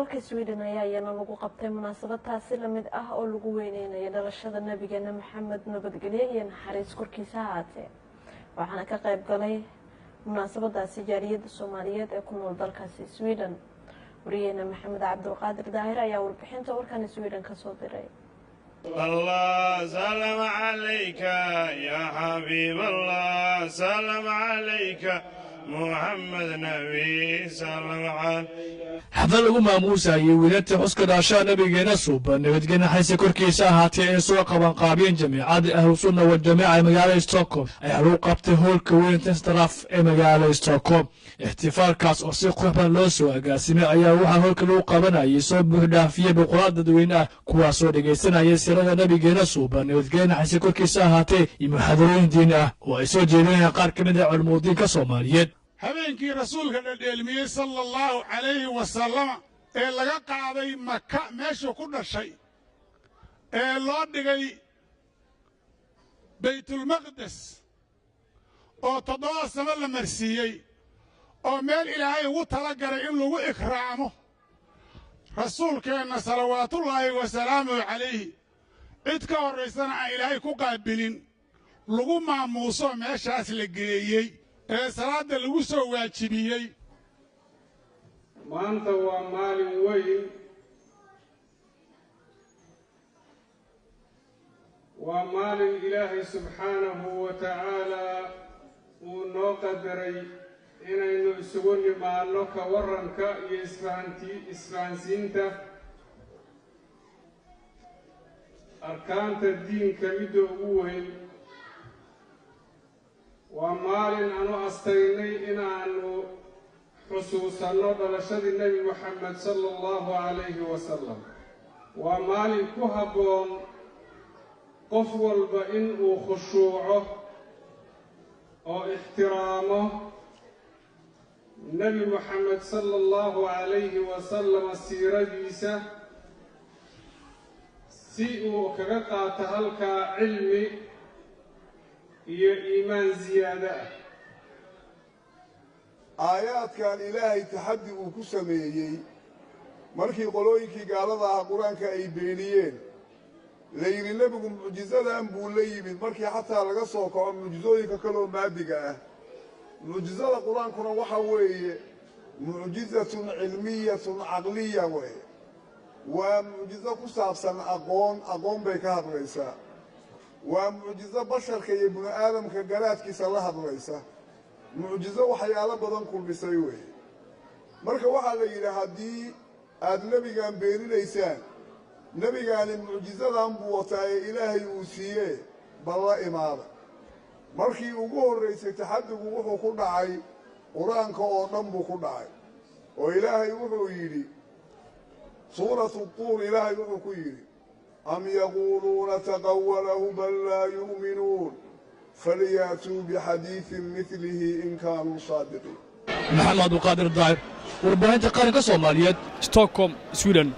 dalka Sweden ayaa iyana lagu qabtay munaasabad taasi la mid ah oo lagu weyneynaya dhalashada nabigeena Maxamed nabadgelyo iyo naxariis korkiisa ahaatee waxaana ka qayb galay munaasabadaasi jaariyada Soomaaliyeed ee ku nool dalkaasi Sweden wariyayna Maxamed Cabdulqaadir Daahir ayaa warbixinta warkan Sweden ka soo diray الله سلام عليك يا حبيب الله سلام عليك محمد نبي سلام عليك xaflad lagu maamuusayay wiilata xuska dhaashaa nabigeena suuban nabadgelyo xayse korkiisa ahaatee ee soo qaban qaabiyeen jamiicada ahlusunna wal jamaaca magaalada Stockholm ayaa lagu qabtay hoolka weynta Straf ee magaalada Stockholm ihtifaalkaas oo si qurban loo soo agaasimay ayaa waxa hoolka lagu qabanayay soo buuxdhaafiyay boqolaal dadweyne kuwaas oo dhageysanaya sirada nabigeena suuban nabadgelyo xayse korkiisa ahaatee iyo muxaadarooyin diin ah oo ay soo jeedinayaan qaar ka mid ah culimada Soomaaliyeed habeenkii rasuulka dheelmiyay sallallahu alayhi wa sallam ee laga qaaday Makka meesha ku dhashay ee loo dhigay Baytul Maqdis oo 7 sano la marsiiyay oo meel Ilaahay ugu tala galay in lagu ikraamo rasuulkeena salawaatullaahi wa salaamuhu alayhi cid ka horeysana aan Ilaahay ku qaabilin lagu maamuuso meeshaas la geeyay ee salaada lagu soo waajibiyay maanta waa maalin weyn waa maalin Ilaahay subxaanahu wa ta'ala uu noo qadaray inaynu isugu nimaano ka waranka iyo isfahansiinta arkaanta diinka midda ugu weyn waa maalin aanu astaynay inaanu xusuusanno dhalashadii nebi Maxamed sallallahu alayhi wa sallam waa maalin ku habboon qof walba inuu khushuuco oo ixtiraamo nebi Maxamed sallallahu alayhi wa sallam siiradiisa si uu kaga qaato halkaa cilmi iyo iimaan ziyaada aayaadkan Ilaahay taxaddi uu ku sameeyay markii qolooyinkii gaalada ah quraanka ay beeniyeen leeyri nabigu mucjizadan buu la yimid markii xataa laga soo kaco mucjizooyinka kale oo maadiga ah mucjizada quraankuna waxa weeye mucjizatun cilmiyatun aqliya weeye waa mucjizo ku saabsan aqoon bay ka hadlaysaa waa mucjizo basharka iyo bini aadamka garaadkiisa la hadlaysa mucjizo waxyaalo badan kulmisay weeye marka waxaa la yidhi haddii aad nebigan beeninaysaan nebigaani mucjizadan buu wataa ee Ilaahay uu siiyey bal la imaada markii ugu horreysay taxaddigu wuxuu ku dhacay quraanka oo dhan buu ku dhacay oo Ilaahay wuxuu yidhi suuratu tuur Ilaahay wuxuu ku yidhi أم يقولون تقوله بل لا يؤمنون فليأتوا بحديث مثله إن كانوا صادقين محمد قادر الداير وربعين تقارن كصوماليات ستوكهولم سويدن